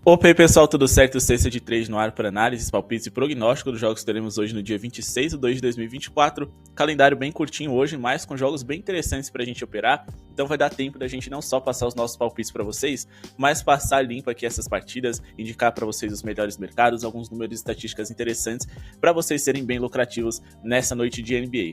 Opa aí pessoal, tudo certo? Sexta de 3 no ar para análise, palpites e prognóstico dos jogos que teremos hoje no dia 26/2/2024. Calendário bem curtinho hoje, mas com jogos bem interessantes pra gente operar. Então vai dar tempo da gente não só passar os nossos palpites para vocês, mas passar limpo aqui essas partidas, indicar para vocês os melhores mercados, alguns números e estatísticas interessantes para vocês serem bem lucrativos nessa noite de NBA.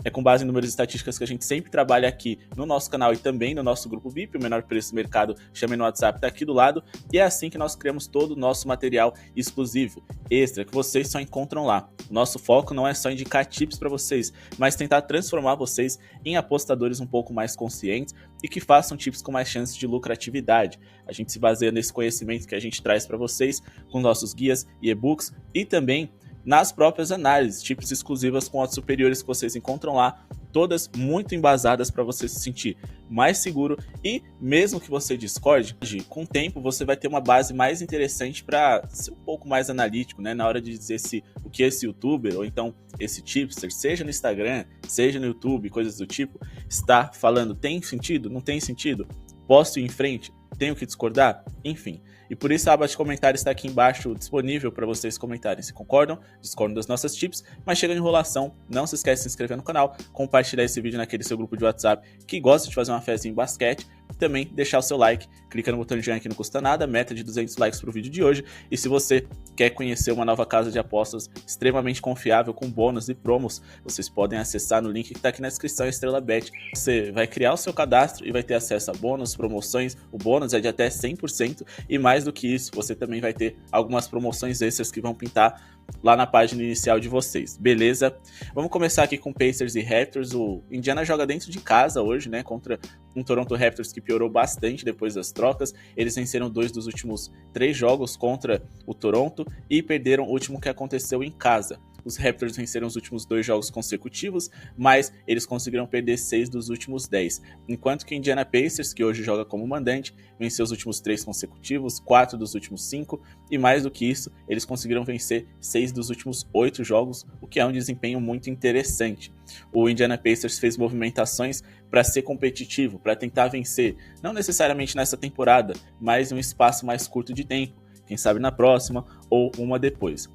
É com base em números e estatísticas que a gente sempre trabalha aqui no nosso canal e também no nosso grupo VIP, o menor preço do mercado, chame no WhatsApp, tá aqui do lado, e é assim que nós criamos todo o nosso material exclusivo, extra, que vocês só encontram lá. Nosso foco não é só indicar tips para vocês, mas tentar transformar vocês em apostadores um pouco mais conscientes e que façam tips com mais chances de lucratividade. A gente se baseia nesse conhecimento que a gente traz para vocês com nossos guias e e-books e também nas próprias análises, tipos exclusivas com odds superiores que vocês encontram lá, todas muito embasadas para você se sentir mais seguro e mesmo que você discorde, com o tempo você vai ter uma base mais interessante para ser um pouco mais analítico, né, na hora de dizer se o que esse youtuber ou então esse tipster, seja no Instagram, seja no YouTube, coisas do tipo, está falando tem sentido, não tem sentido, posso ir em frente, tenho que discordar, enfim. E por isso a aba de comentários está aqui embaixo disponível para vocês comentarem se concordam, discordam das nossas tips, mas chega de enrolação, não se esquece de se inscrever no canal, compartilhar esse vídeo naquele seu grupo de WhatsApp que gosta de fazer uma fezinha em basquete, também deixar o seu like, clica no botão de joinha que não custa nada, meta de 200 likes para o vídeo de hoje, e se você quer conhecer uma nova casa de apostas extremamente confiável com bônus e promos, vocês podem acessar no link que está aqui na descrição, Estrela Bet. Você vai criar o seu cadastro e vai ter acesso a bônus, promoções, o bônus é de até 100% e mais do que isso, você também vai ter algumas promoções extras que vão pintar lá na página inicial de vocês, beleza? Vamos começar aqui com Pacers e Raptors. O Indiana joga dentro de casa hoje, né, contra um Toronto Raptors que piorou bastante depois das trocas. Eles venceram 2 dos últimos 3 jogos contra o Toronto e perderam o último que aconteceu em casa. Os Raptors venceram os últimos 2 jogos consecutivos, mas eles conseguiram perder 6 dos últimos 10. Enquanto que o Indiana Pacers, que hoje joga como mandante, venceu os últimos 3 consecutivos, 4 dos últimos 5, e mais do que isso, eles conseguiram vencer 6 dos últimos 8 jogos, o que é um desempenho muito interessante. O Indiana Pacers fez movimentações para ser competitivo, para tentar vencer, não necessariamente nessa temporada, mas em um espaço mais curto de tempo, quem sabe na próxima ou uma depois.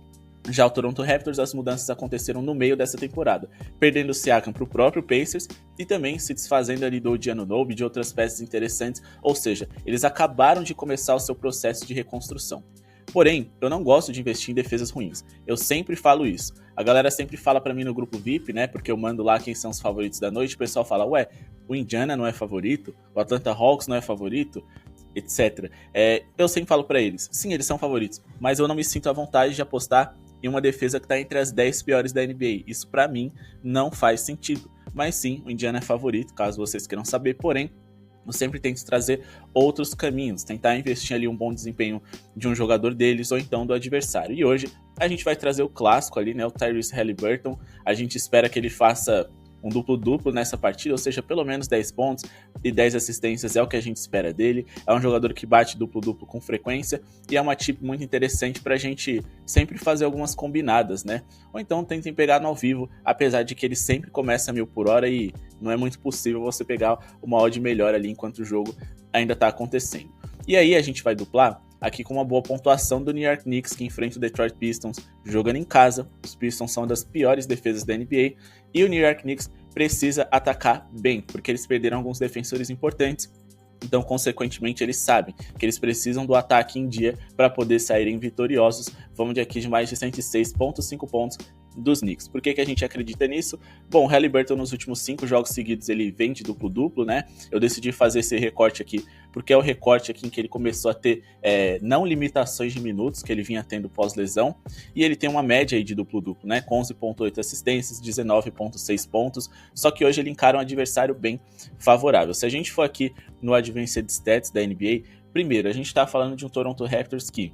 Já o Toronto Raptors, as mudanças aconteceram no meio dessa temporada, perdendo o Siakam para o próprio Pacers e também se desfazendo ali do Odiano Nobe e de outras peças interessantes, ou seja, eles acabaram de começar o seu processo de reconstrução. Porém, eu não gosto de investir em defesas ruins, eu sempre falo isso. A galera sempre fala para mim no grupo VIP, né, porque eu mando lá quem são os favoritos da noite, o pessoal fala, ué, o Indiana não é favorito? O Atlanta Hawks não é favorito? Etc. Eu sempre falo para eles, sim, eles são favoritos, mas eu não me sinto à vontade de apostar em uma defesa que está entre as 10 piores da NBA. Isso para mim não faz sentido. Mas sim, o Indiana é favorito, caso vocês queiram saber, porém, eu sempre tento trazer outros caminhos, tentar investir ali um bom desempenho de um jogador deles ou então do adversário. E hoje a gente vai trazer o clássico ali, né, o Tyrese Haliburton. A gente espera que ele faça um duplo-duplo nessa partida, ou seja, pelo menos 10 pontos e 10 assistências é o que a gente espera dele. É um jogador que bate duplo-duplo com frequência e é uma tip muito interessante pra gente sempre fazer algumas combinadas, né? Ou então tentem pegar no ao vivo, apesar de que ele sempre começa a 1000 por hora e não é muito possível você pegar uma odd melhor ali enquanto o jogo ainda tá acontecendo. E aí a gente vai duplar aqui com uma boa pontuação do New York Knicks, que enfrenta o Detroit Pistons jogando em casa. Os Pistons são uma das piores defesas da NBA e o New York Knicks precisa atacar bem, porque eles perderam alguns defensores importantes. Então, consequentemente, eles sabem que eles precisam do ataque em dia para poder saírem vitoriosos. Vamos de aqui de mais de 106,5 pontos dos Knicks. Por que a gente acredita nisso? Bom, o Haliburton nos últimos 5 jogos seguidos ele vem de duplo-duplo, né? Eu decidi fazer esse recorte aqui porque é o recorte aqui em que ele começou a ter não limitações de minutos que ele vinha tendo pós-lesão, e ele tem uma média aí de duplo-duplo, né? Com 11,8 assistências, 19,6 pontos, só que hoje ele encara um adversário bem favorável. Se a gente for aqui no Advanced Stats da NBA, primeiro, a gente está falando de um Toronto Raptors que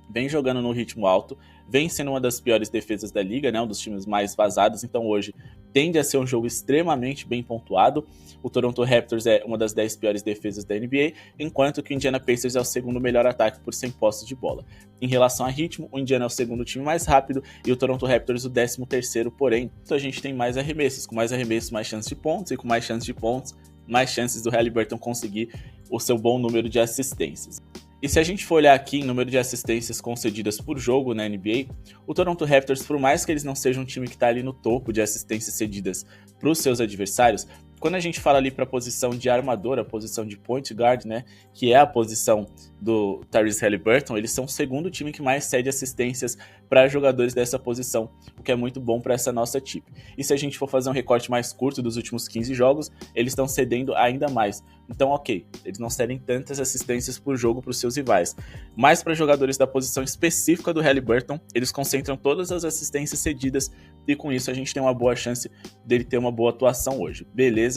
vem jogando no ritmo alto, vem sendo uma das piores defesas da liga, né, um dos times mais vazados, então hoje tende a ser um jogo extremamente bem pontuado. O Toronto Raptors é uma das 10 piores defesas da NBA, enquanto que o Indiana Pacers é o segundo melhor ataque por 100 posses de bola. Em relação a ritmo, o Indiana é o segundo time mais rápido e o Toronto Raptors o 13º, porém, a gente tem mais arremessos, com mais arremessos, mais chances de pontos, e com mais chances de pontos, mais chances do Haliburton conseguir o seu bom número de assistências. E se a gente for olhar aqui em número de assistências concedidas por jogo na NBA, o Toronto Raptors, por mais que eles não sejam um time que está ali no topo de assistências cedidas para os seus adversários, quando a gente fala ali para a posição de armador, a posição de point guard, né, que é a posição do Tyrese Haliburton, eles são o segundo time que mais cede assistências para jogadores dessa posição, o que é muito bom para essa nossa equipe. E se a gente for fazer um recorte mais curto dos últimos 15 jogos, eles estão cedendo ainda mais. Então, ok, eles não cedem tantas assistências por jogo para os seus rivais. Mas para jogadores da posição específica do Haliburton, eles concentram todas as assistências cedidas e com isso a gente tem uma boa chance dele ter uma boa atuação hoje. Beleza?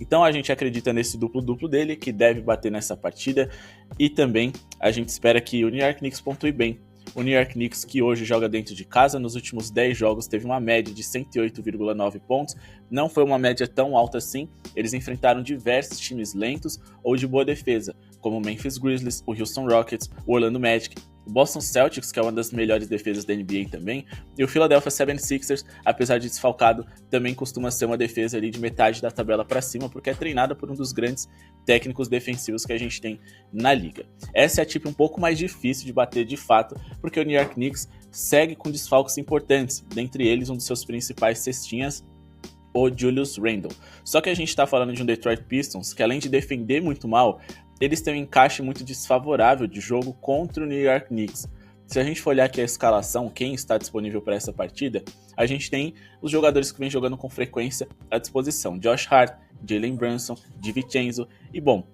Então a gente acredita nesse duplo-duplo dele, que deve bater nessa partida, e também a gente espera que o New York Knicks pontue bem. O New York Knicks, que hoje joga dentro de casa, nos últimos 10 jogos teve uma média de 108,9 pontos, não foi uma média tão alta assim, eles enfrentaram diversos times lentos ou de boa defesa, como o Memphis Grizzlies, o Houston Rockets, o Orlando Magic, o Boston Celtics, que é uma das melhores defesas da NBA também, e o Philadelphia 76ers, apesar de desfalcado, também costuma ser uma defesa ali de metade da tabela para cima, porque é treinada por um dos grandes técnicos defensivos que a gente tem na liga. Essa é a tipo um pouco mais difícil de bater de fato, porque o New York Knicks segue com desfalques importantes, dentre eles um dos seus principais cestinhas, o Julius Randle. Só que a gente está falando de um Detroit Pistons que, além de defender muito mal, eles têm um encaixe muito desfavorável de jogo contra o New York Knicks. Se a gente for olhar aqui a escalação, quem está disponível para essa partida, a gente tem os jogadores que vêm jogando com frequência à disposição. Josh Hart, Jalen Brunson, DiVincenzo e, bom,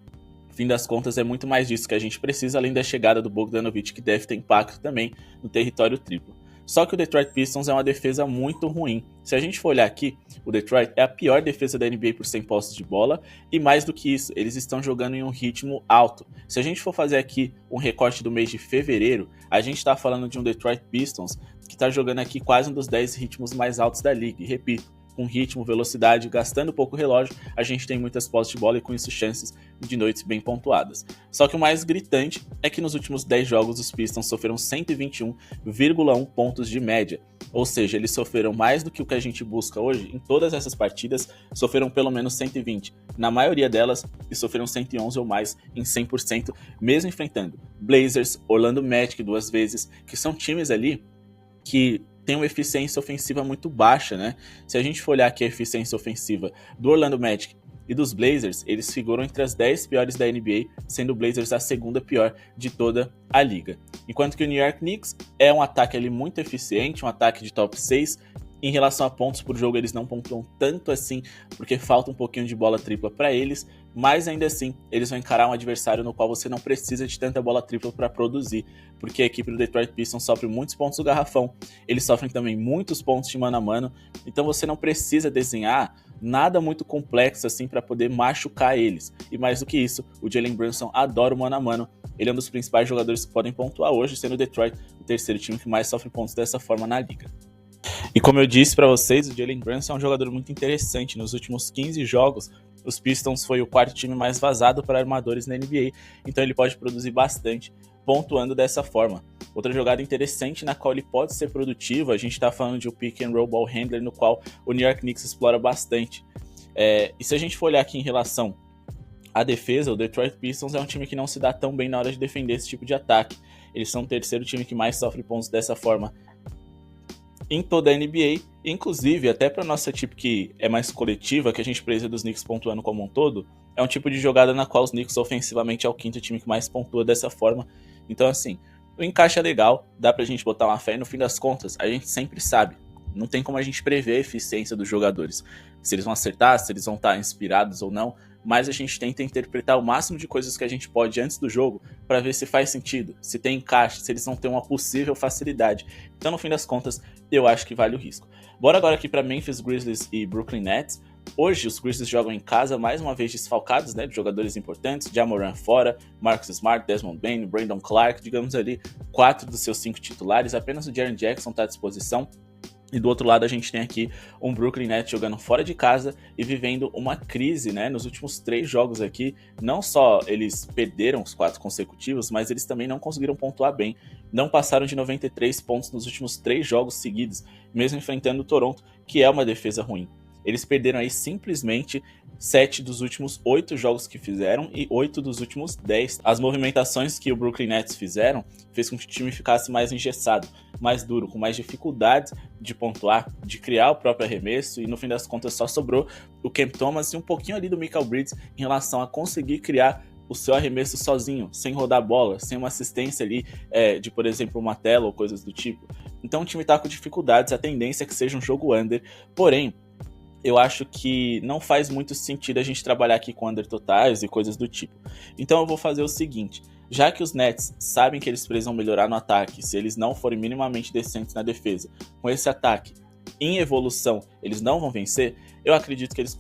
no fim das contas é muito mais disso que a gente precisa, além da chegada do Bogdanovic, que deve ter impacto também no território triplo. Só que o Detroit Pistons é uma defesa muito ruim. Se a gente for olhar aqui, o Detroit é a pior defesa da NBA por 100 posses de bola, e mais do que isso, eles estão jogando em um ritmo alto. Se a gente for fazer aqui um recorte do mês de fevereiro, a gente está falando de um Detroit Pistons que está jogando aqui quase um dos 10 ritmos mais altos da liga. E repito, com ritmo, velocidade, gastando pouco relógio, a gente tem muitas posses de bola e com isso chances de noites bem pontuadas. Só que o mais gritante é que nos últimos 10 jogos os Pistons sofreram 121,1 pontos de média. Ou seja, eles sofreram mais do que o que a gente busca hoje. Em todas essas partidas, sofreram pelo menos 120. Na maioria delas, e sofreram 111 ou mais em 100%, mesmo enfrentando Blazers, Orlando Magic 2 vezes, que são times ali que tem uma eficiência ofensiva muito baixa, né? Se a gente for olhar aqui a eficiência ofensiva do Orlando Magic e dos Blazers, eles figuram entre as 10 piores da NBA, sendo o Blazers a segunda pior de toda a liga. Enquanto que o New York Knicks é um ataque ali muito eficiente, um ataque de top 6, em relação a pontos por jogo eles não pontuam tanto assim, porque falta um pouquinho de bola tripla para eles, mas ainda assim eles vão encarar um adversário no qual você não precisa de tanta bola tripla para produzir, porque a equipe do Detroit Pistons sofre muitos pontos do garrafão, eles sofrem também muitos pontos de mano a mano, então você não precisa desenhar nada muito complexo assim para poder machucar eles. E mais do que isso, o Jalen Brunson adora o mano a mano, ele é um dos principais jogadores que podem pontuar hoje, sendo o Detroit o terceiro time que mais sofre pontos dessa forma na liga. E como eu disse para vocês, o Jalen Brunson é um jogador muito interessante. Nos últimos 15 jogos, os Pistons foi o quarto time mais vazado para armadores na NBA, então ele pode produzir bastante, pontuando dessa forma. Outra jogada interessante na qual ele pode ser produtivo, a gente está falando de um pick and roll ball handler, no qual o New York Knicks explora bastante. E se a gente for olhar aqui em relação à defesa, o Detroit Pistons é um time que não se dá tão bem na hora de defender esse tipo de ataque. Eles são o terceiro time que mais sofre pontos dessa forma em toda a NBA, inclusive até para nossa equipe que é mais coletiva, que a gente precisa dos Knicks pontuando como um todo, é um tipo de jogada na qual os Knicks ofensivamente é o quinto time que mais pontua dessa forma. Então assim, o encaixe é legal, dá pra gente botar uma fé e no fim das contas, a gente sempre sabe, não tem como a gente prever a eficiência dos jogadores, se eles vão acertar, se eles vão estar inspirados ou não, mas a gente tenta interpretar o máximo de coisas que a gente pode antes do jogo para ver se faz sentido, se tem encaixe, se eles vão ter uma possível facilidade. Então, no fim das contas, eu acho que vale o risco. Bora agora aqui para Memphis Grizzlies e Brooklyn Nets. Hoje, os Grizzlies jogam em casa, mais uma vez desfalcados, né, de jogadores importantes, Ja Morant fora, Marcus Smart, Desmond Bane, Brandon Clark, digamos ali, 4 dos seus 5 titulares, apenas o Jaren Jackson está à disposição. E do outro lado a gente tem aqui um Brooklyn Nets jogando fora de casa e vivendo uma crise, né? Nos últimos 3 jogos aqui, não só eles perderam os 4 consecutivos, mas eles também não conseguiram pontuar bem. Não passaram de 93 pontos nos últimos 3 jogos seguidos, mesmo enfrentando o Toronto, que é uma defesa ruim. Eles perderam aí simplesmente 7 dos últimos 8 jogos que fizeram e 8 dos últimos 10. As movimentações que o Brooklyn Nets fizeram fez com que o time ficasse mais engessado, mais duro, com mais dificuldades de pontuar, de criar o próprio arremesso, e no fim das contas só sobrou o Cam Thomas e um pouquinho ali do Mikal Bridges em relação a conseguir criar o seu arremesso sozinho, sem rodar a bola, sem uma assistência ali de, por exemplo, uma tela ou coisas do tipo. Então o time tá com dificuldades, a tendência é que seja um jogo under, porém, eu acho que não faz muito sentido a gente trabalhar aqui com under totais e coisas do tipo. Então eu vou fazer o seguinte, já que os Nets sabem que eles precisam melhorar no ataque, se eles não forem minimamente decentes na defesa, com esse ataque em evolução, eles não vão vencer, eu acredito que eles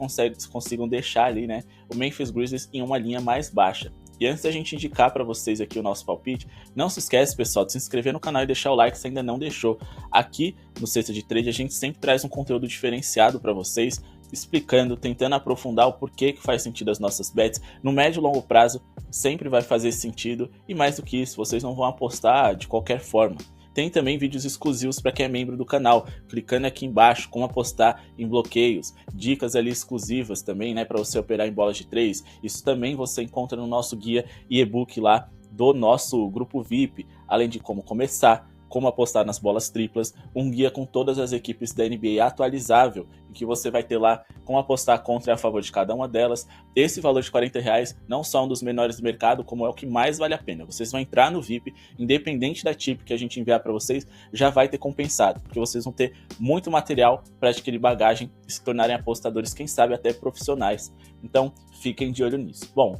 consigam deixar ali, né, o Memphis Grizzlies em uma linha mais baixa. E antes da gente indicar para vocês aqui o nosso palpite, não se esquece, pessoal, de se inscrever no canal e deixar o like se ainda não deixou. Aqui no Cesta de Trade a gente sempre traz um conteúdo diferenciado para vocês, explicando, tentando aprofundar o porquê que faz sentido as nossas bets. No médio e longo prazo sempre vai fazer sentido, e mais do que isso, vocês não vão apostar de qualquer forma. Tem também vídeos exclusivos para quem é membro do canal, clicando aqui embaixo, como apostar em bloqueios, dicas ali exclusivas também, né, para você operar em bolas de 3. Isso também você encontra no nosso guia e e-book lá do nosso grupo VIP, além de como começar, como apostar nas bolas triplas, um guia com todas as equipes da NBA atualizável, em que você vai ter lá como apostar contra e a favor de cada uma delas. Esse valor de R$40 não só é um dos menores do mercado, como é o que mais vale a pena. Vocês vão entrar no VIP, independente da tip que a gente enviar para vocês, já vai ter compensado, porque vocês vão ter muito material para adquirir bagagem e se tornarem apostadores, quem sabe até profissionais. Então, fiquem de olho nisso. Bom,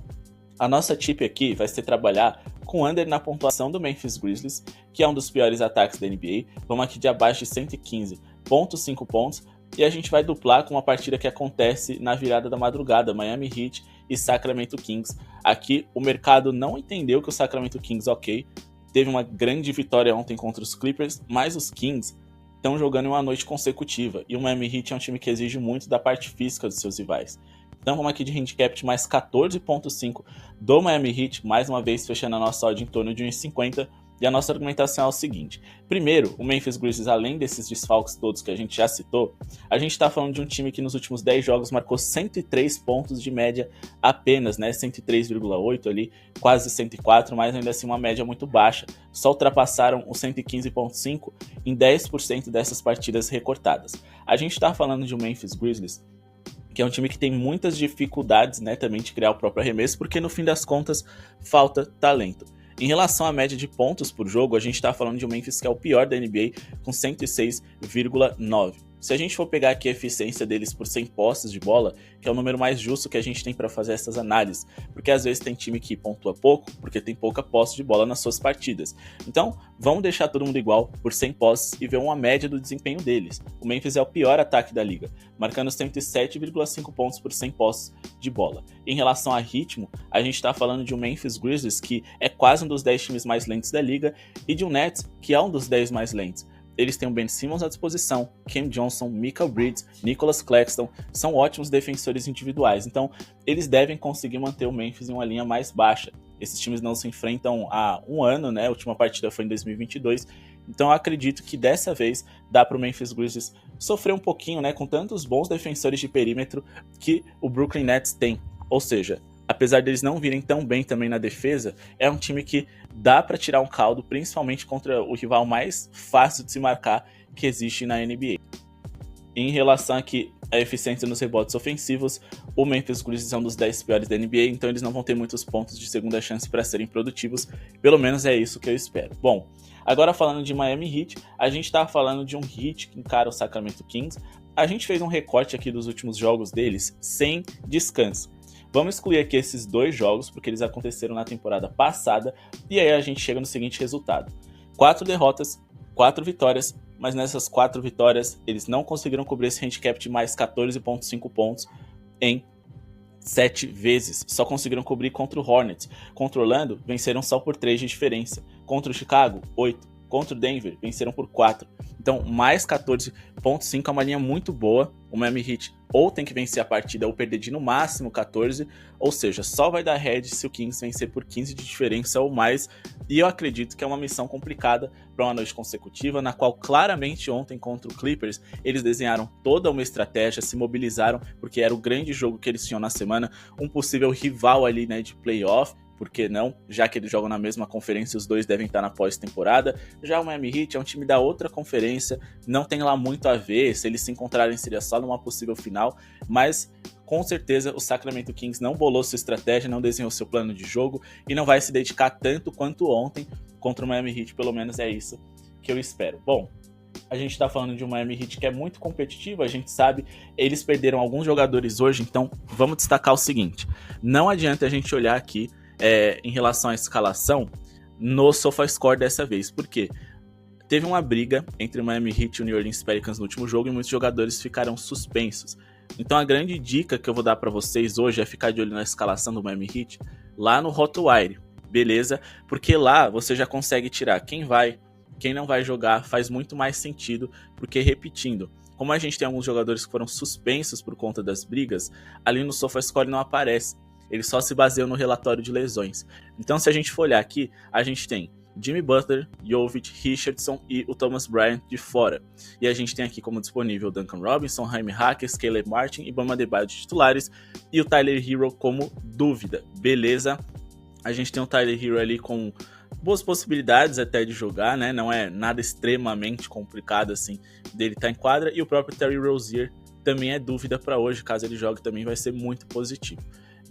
a nossa tip aqui vai ser trabalhar com under na pontuação do Memphis Grizzlies, que é um dos piores ataques da NBA. Vamos aqui de abaixo de 115,5 pontos, e a gente vai duplar com uma partida que acontece na virada da madrugada, Miami Heat e Sacramento Kings. Aqui o mercado não entendeu que o Sacramento Kings, teve uma grande vitória ontem contra os Clippers, mas os Kings estão jogando em uma noite consecutiva, e o Miami Heat é um time que exige muito da parte física dos seus rivais. Então vamos aqui de handicap de mais 14,5 do Miami Heat, mais uma vez fechando a nossa odd em torno de 1,50. E a nossa argumentação é o seguinte: primeiro, o Memphis Grizzlies, além desses desfalques todos que a gente já citou, a gente está falando de um time que nos últimos 10 jogos marcou 103 pontos de média apenas, né? 103,8 ali, quase 104, mas ainda assim uma média muito baixa. Só ultrapassaram os 115,5 em 10% dessas partidas recortadas. A gente está falando de um Memphis Grizzlies que é um time que tem muitas dificuldades, né, também de criar o próprio arremesso, porque no fim das contas falta talento. Em relação à média de pontos por jogo, a gente está falando de um Memphis que é o pior da NBA, com 106,9. Se a gente for pegar aqui a eficiência deles por 100 posses de bola, que é o número mais justo que a gente tem para fazer essas análises, porque às vezes tem time que pontua pouco, porque tem pouca posse de bola nas suas partidas. Então, vamos deixar todo mundo igual por 100 posses e ver uma média do desempenho deles. O Memphis é o pior ataque da liga, marcando 107,5 pontos por 100 posses de bola. Em relação a ritmo, a gente está falando de um Memphis Grizzlies que é quase um dos 10 times mais lentos da liga, e de um Nets que é um dos 10 mais lentos. Eles têm o Ben Simmons à disposição, Cam Johnson, Mikal Bridges, Nicholas Claxton, são ótimos defensores individuais, então eles devem conseguir manter o Memphis em uma linha mais baixa. Esses times não se enfrentam há um ano, né? A última partida foi em 2022, então eu acredito que dessa vez dá para o Memphis Grizzlies sofrer um pouquinho, né? Com tantos bons defensores de perímetro que o Brooklyn Nets tem, ou seja, apesar deles não virem tão bem também na defesa, é um time que dá para tirar um caldo, principalmente contra o rival mais fácil de se marcar que existe na NBA. Em relação aqui à eficiência nos rebotes ofensivos, o Memphis Grizzlies é um dos 10 piores da NBA, então eles não vão ter muitos pontos de segunda chance para serem produtivos, pelo menos é isso que eu espero. Bom, agora falando de Miami Heat, a gente está falando de um Heat que encara o Sacramento Kings. A gente fez um recorte aqui dos últimos jogos deles sem descanso. Vamos excluir aqui esses 2 jogos, porque eles aconteceram na temporada passada, e aí a gente chega no seguinte resultado: 4 derrotas, 4 vitórias, mas nessas 4 vitórias eles não conseguiram cobrir esse handicap de mais 14,5 pontos em 7 vezes. Só conseguiram cobrir contra o Hornets. Contra o Orlando, venceram só por 3 de diferença. Contra o Chicago, 8. contra o Denver, venceram por 4. Então, mais 14.5 é uma linha muito boa. O Miami Heat ou tem que vencer a partida ou perder de no máximo 14, ou seja, só vai dar head se o Kings vencer por 15 de diferença ou mais. E eu acredito que é uma missão complicada para uma noite consecutiva, na qual claramente ontem contra o Clippers eles desenharam toda uma estratégia, se mobilizaram, porque era o grande jogo que eles tinham na semana, um possível rival ali, né, de playoff. Por que não? Já que eles jogam na mesma conferência, os dois devem estar na pós-temporada. Já o Miami Heat é um time da outra conferência, não tem lá muito a ver, se eles se encontrarem seria só numa possível final, mas com certeza o Sacramento Kings não bolou sua estratégia, não desenhou seu plano de jogo e não vai se dedicar tanto quanto ontem contra o Miami Heat, pelo menos é isso que eu espero. Bom, a gente tá falando de um Miami Heat que é muito competitivo, a gente sabe, eles perderam alguns jogadores hoje, então vamos destacar o seguinte, não adianta a gente olhar aqui em relação à escalação no SofaScore dessa vez, porque teve uma briga entre o Miami Heat e o New Orleans Pelicans no último jogo e muitos jogadores ficaram suspensos. Então a grande dica que eu vou dar para vocês hoje é ficar de olho na escalação do Miami Heat lá no Hotwire, beleza? Porque lá você já consegue tirar quem vai, quem não vai jogar, faz muito mais sentido, porque repetindo, como a gente tem alguns jogadores que foram suspensos por conta das brigas, ali no SofaScore não aparece. Eles só se baseiam no relatório de lesões. Então, se a gente for olhar aqui, a gente tem Jimmy Butler, Jovic, Richardson e o Thomas Bryant de fora. E a gente tem aqui como disponível Duncan Robinson, Jaime Jaquez, Caleb Martin e Bam Adebayo de titulares e o Tyler Hero como dúvida. Beleza? A gente tem o Tyler Hero ali com boas possibilidades até de jogar, né? Não é nada extremamente complicado assim dele estar em quadra. E o próprio Terry Rozier também é dúvida para hoje, caso ele jogue também vai ser muito positivo.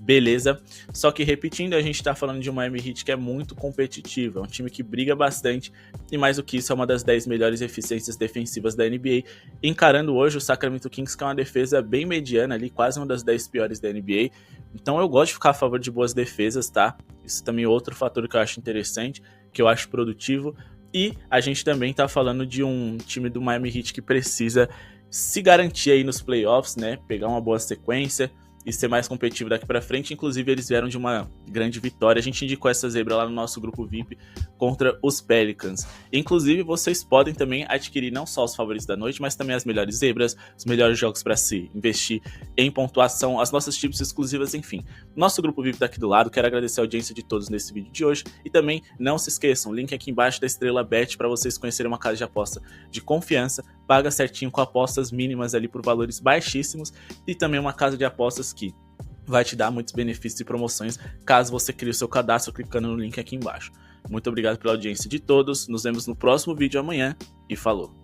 Beleza, só que repetindo, a gente tá falando de um Miami Heat que é muito competitivo, é um time que briga bastante e mais do que isso é uma das 10 melhores eficiências defensivas da NBA, encarando hoje o Sacramento Kings que é uma defesa bem mediana ali, quase uma das 10 piores da NBA, então eu gosto de ficar a favor de boas defesas, tá? Isso também é outro fator que eu acho interessante, que eu acho produtivo, e a gente também tá falando de um time do Miami Heat que precisa se garantir aí nos playoffs, né? Pegar uma boa sequência e ser mais competitivo daqui pra frente. Inclusive eles vieram de uma grande vitória, a gente indicou essa zebra lá no nosso grupo VIP contra os Pelicans. Inclusive vocês podem também adquirir não só os favoritos da noite, mas também as melhores zebras, os melhores jogos para se investir em pontuação, as nossas tips exclusivas, enfim. Nosso grupo VIP tá aqui do lado, quero agradecer a audiência de todos nesse vídeo de hoje e também não se esqueçam, link aqui embaixo da Estrela Bet para vocês conhecerem uma casa de aposta de confiança, paga certinho com apostas mínimas ali por valores baixíssimos e também uma casa de apostas que vai te dar muitos benefícios e promoções caso você crie o seu cadastro clicando no link aqui embaixo. Muito obrigado pela audiência de todos, nos vemos no próximo vídeo amanhã e falou!